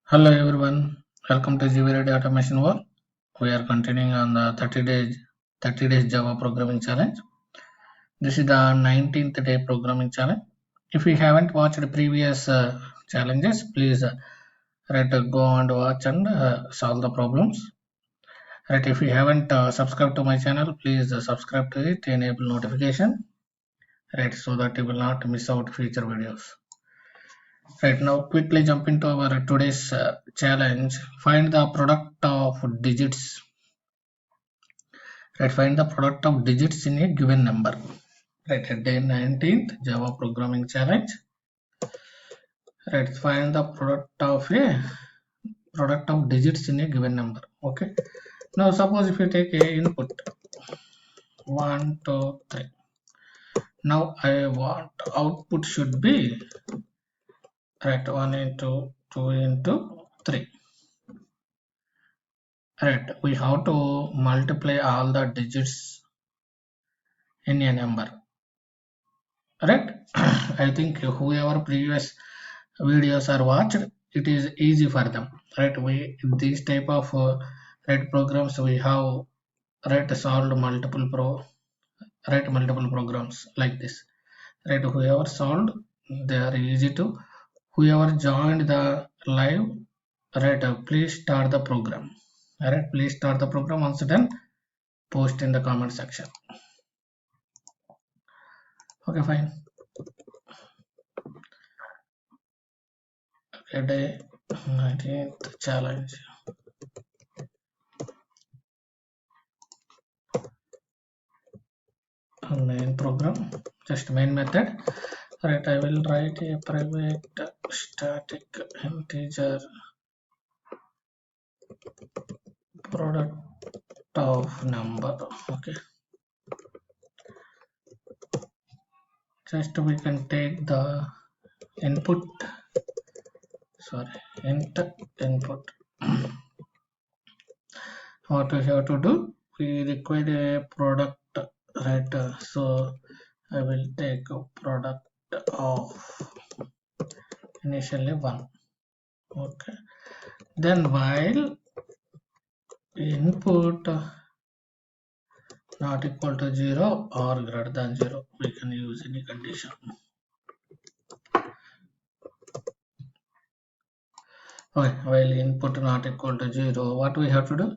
Hello everyone, welcome to GVRD Automation World. We are continuing on the 30 days Java programming challenge. This is the 19th day programming challenge. If you haven't watched the previous challenges, please go and watch and solve the problems. If you haven't subscribed to my channel, please subscribe to it, enable notification, so that you will not miss out future videos. Right now, quickly jump into our today's challenge. Find the product of digits. Find the product of digits in a given number. At day 19th Java programming challenge. Find the product of digits in a given number. Okay. Now suppose if you take a input 1, 2, 3. Now I want output should be 1 into 2 into 3. We have to multiply all the digits in a number. I think whoever previous videos are watched, it is easy for them. We these type of programs we have solved multiple programs like this. Whoever solved, they are easy to. Whoever joined the live, please start the program. Please start the program. Once done, post in the comment section. Okay, fine. Okay, day 19th challenge. Main program, just main method. I will write a private static integer product of number. Okay, just we can take the input, input. What we have to do, we require a product, so I will take a product of initially 1. Okay, then while input not equal to 0 or greater than 0, we can use any condition. Okay, while input not equal to 0, what we have to do,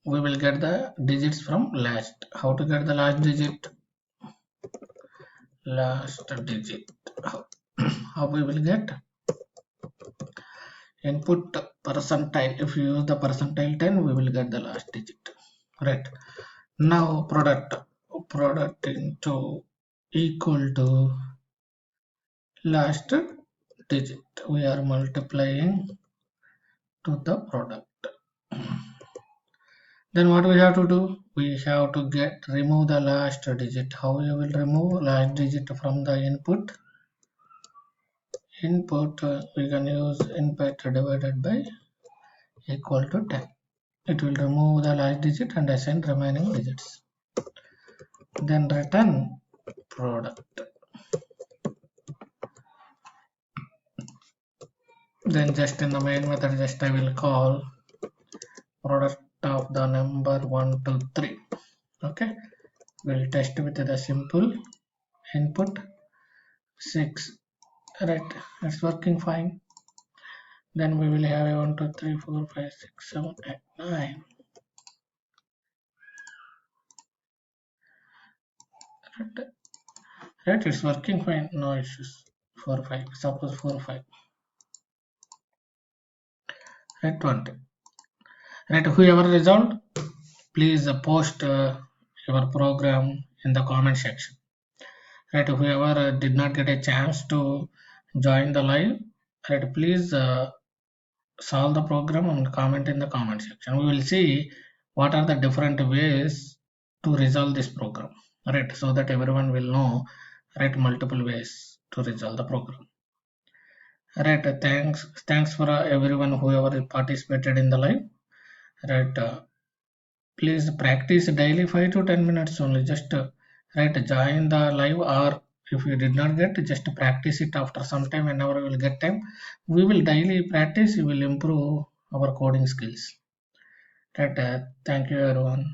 we will get the digits from last. How to get the last digit? How we will get? Input percentile. If you use the percentile 10, we will get the last digit. Now product into equal to last digit. We are multiplying to the product. Then what we have to do? We have to remove the last digit. How you will remove last digit from the input? We can use input divided by equal to 10. It will remove the last digit and assign remaining digits. Then return product. Then just in the main method, just I will call product of the number 1, 2, 3. Okay, we'll test with the simple input 6. It's working fine. Then we will have a 1, 2, 3, 4, 5, 6, 7, 8, 9. It's working fine, no issues. 4, 5, suppose 4, 5. 20. Whoever resolved, please post your program in the comment section. Whoever did not get a chance to join the live, please solve the program and comment in the comment section. We will see what are the different ways to resolve this program, so that everyone will know multiple ways to resolve the program. Thanks for everyone whoever participated in the live. Please practice daily 5 to 10 minutes only. Just join the live or If you did not get, just practice it after some time. Whenever we will get time, we will daily practice, we will improve our coding skills. Right, thank you everyone.